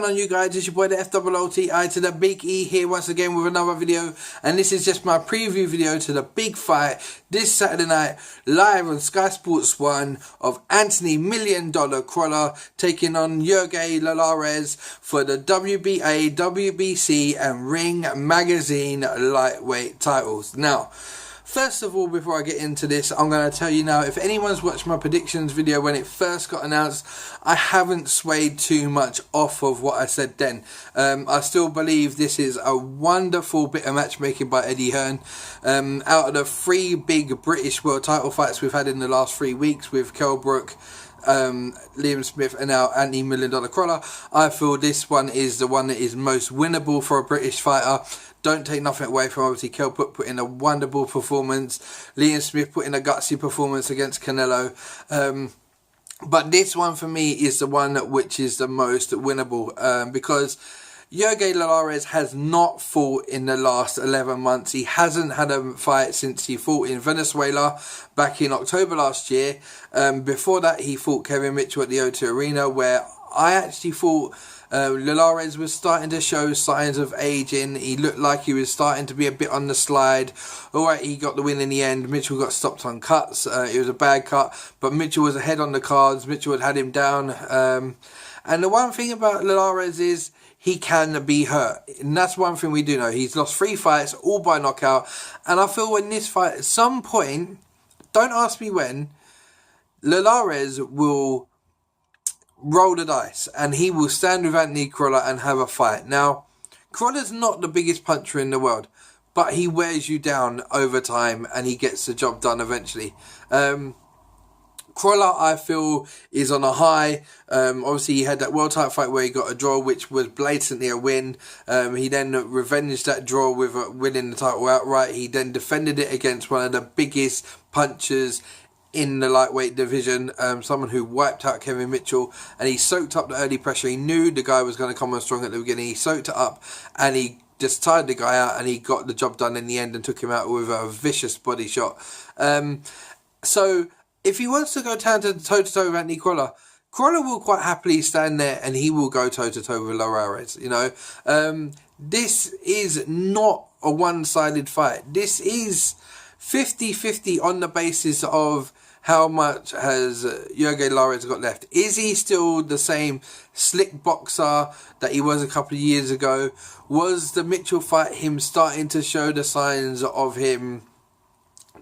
going on, you guys? It's your boy the FOOTI to the Big E here once again with another video, and this is just my preview video to the big fight this Saturday night live on Sky Sports 1 of Anthony $1 Million Crolla taking on Jorge linares for the WBA, WBC and Ring Magazine lightweight titles. Now, first of all, before I get into this, I'm going to tell you now, if anyone's watched my predictions video when it first got announced, I haven't swayed too much off of what I said then. I still believe this is a wonderful bit of matchmaking by Eddie Hearn. Out of the 3 big British world title fights we've had in the last 3 weeks with Kell Brook, Liam Smith and now Anthony $1 Million Crolla, I feel this one is the one that is most winnable for a British fighter. Don't take nothing away from obviously Kell Brook put in a wonderful performance, Liam Smith put in a gutsy performance against Canelo, but this one for me is the one which is the most winnable, because Jorge linares has not fought in the last 11 months. He hasn't had a fight since he fought in Venezuela back in October last year. Before that, he fought Kevin Mitchell at the O2 Arena, where I actually thought linares was starting to show signs of aging. He looked like he was starting to be a bit on the slide. Alright, he got the win in the end. Mitchell got stopped on cuts. It was a bad cut, but Mitchell was ahead on the cards. Mitchell had him down. And the one thing about linares is he can be hurt. And that's one thing we do know. He's lost 3 fights, all by knockout. And I feel in this fight, at some point, don't ask me when, linares will roll the dice and he will stand with Anthony Crolla and have a fight. Now, Crolla's not the biggest puncher in the world, but he wears you down over time and he gets the job done eventually. Crolla, I feel, is on a high. Obviously, he had that world title fight where he got a draw, which was blatantly a win. He then revenged that draw with winning the title outright. He then defended it against one of the biggest punchers in the lightweight division, someone who wiped out Kevin Mitchell, and he soaked up the early pressure. He knew the guy was going to come on strong at the beginning. He soaked it up and he just tired the guy out and he got the job done in the end and took him out with a vicious body shot. So if he wants to go toe-to-toe with Anthony Crolla, Crolla will quite happily stand there and he will go toe-to-toe with linares. You know, this is not a one-sided fight. This is 50-50 on the basis of how much has Jorge linares got left. Is he still the same slick boxer that he was a couple of years ago? Was the Mitchell fight him starting to show the signs of him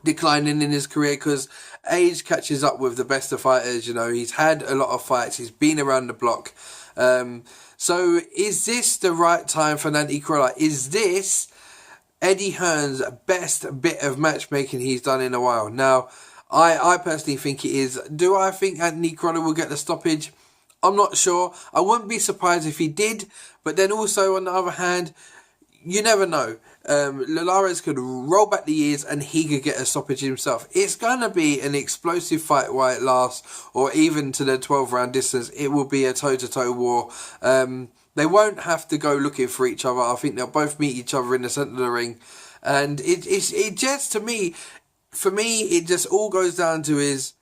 declining in his career? Because age catches up with the best of fighters. You know, he's had a lot of fights. He's been around the block. So is this the right time for Anthony Crolla? Is this Eddie Hearn's best bit of matchmaking he's done in a while? Now, I personally think it is. Do I think Anthony Crolla will get the stoppage? I'm not sure. I wouldn't be surprised if he did. But then also, on the other hand, you never know. Linares could roll back the years and he could get a stoppage himself. It's going to be an explosive fight while it lasts, or even to the 12-round distance. It will be a toe-to-toe war. They won't have to go looking for each other. I think they'll both meet each other in the centre of the ring. And it just, to me, for me, it just all goes down to is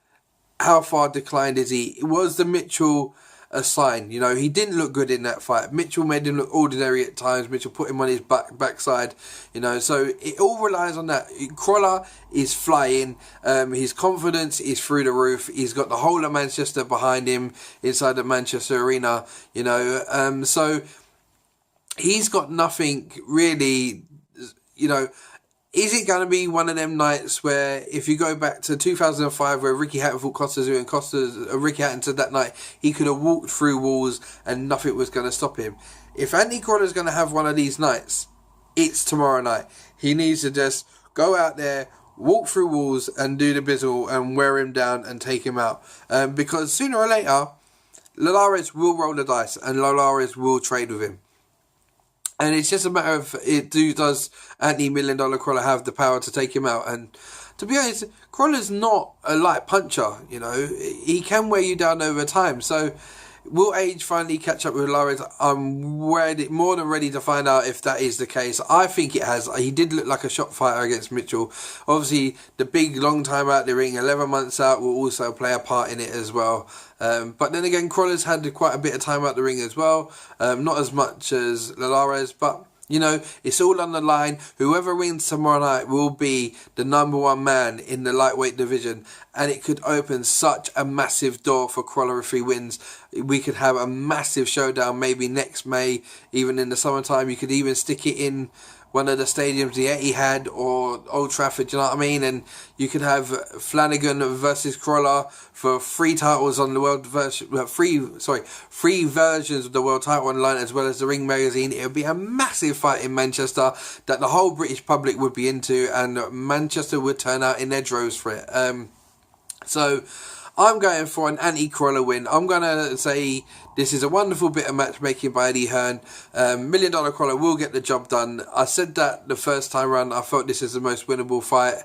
how far declined is he? Was the Mitchell a sign? You know, he didn't look good in that fight. Mitchell made him look ordinary at times. Mitchell put him on his backside. You know, so it all relies on that. Crolla is flying. His confidence is through the roof. He's got the whole of Manchester behind him inside the Manchester Arena. You know, so he's got nothing really. You know, is it going to be one of them nights where, if you go back to 2005 where Ricky Hatton fought Costa and Ricky Hatton said that night he could have walked through walls and nothing was going to stop him? If Anthony Crolla is going to have one of these nights, it's tomorrow night. He needs to just go out there, walk through walls and do the bizzle and wear him down and take him out. Because sooner or later, linares will roll the dice and linares will trade with him. And it's just a matter of, does Anthony $1 Million Crolla have the power to take him out? And to be honest, Crolla's not a light puncher, you know. He can wear you down over time. So Will age finally catch up with Linares? I'm more than ready to find out if that is the case. I think it has. He did look like a shot fighter against Mitchell. Obviously, the big long time out the ring, 11 months out, will also play a part in it as well. But then again, Crolla's had quite a bit of time out the ring as well. Not as much as Linares, but you know, it's all on the line. Whoever wins tomorrow night will be the #1 man in the lightweight division. And it could open such a massive door for Crolla if he wins. We could have a massive showdown maybe next May, even in the summertime. You could even stick it in one of the stadiums, the Etihad or Old Trafford, you know what I mean? And you could have Flanagan versus Crolla for 3 titles on the world version, 3 versions of the world title online, as well as the Ring magazine. It would be a massive fight in Manchester that the whole British public would be into, and Manchester would turn out in their droves for it. So I'm going for an anti-Crolla win. I'm going to say this is a wonderful bit of matchmaking by Eddie Hearn. $1 Million Crolla will get the job done. I said that the first time around. I felt this is the most winnable fight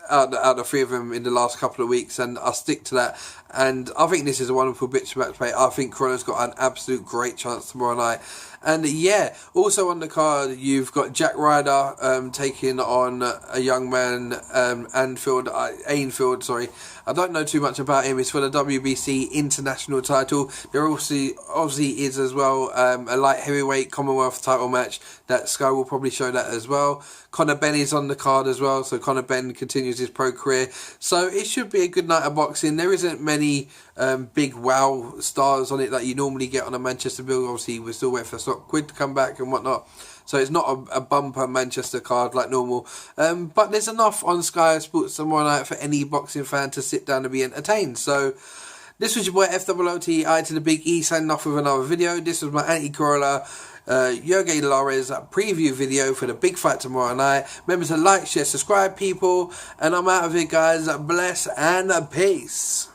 out of the 3 of them in the last couple of weeks, and I'll stick to that. And I think this is a wonderful bit to match play. I think Crolla's got an absolute great chance tomorrow night. And yeah, also on the card, you've got Jack Ryder taking on a young man, Ainfield, sorry. I don't know too much about him. It's for the WBC international title. There obviously is as well a light heavyweight Commonwealth title match that Sky will probably show that as well. Conor Benn is on the card as well, so Conor Benn continues his pro career. So it should be a good night of boxing. There isn't many big wow stars on it that you normally get on a Manchester bill. Obviously, we're still waiting for Scott Quinn to come back and whatnot. So it's not a bumper Manchester card like normal. But there's enough on Sky Sports tomorrow night for any boxing fan to sit down and be entertained. So this was your boy FOOTI to the Big E signing off with another video. This was my anti-Crolla Jorge Linares preview video for the big fight tomorrow night. Remember to like, share, subscribe, people. And I'm out of here, guys. Bless and peace.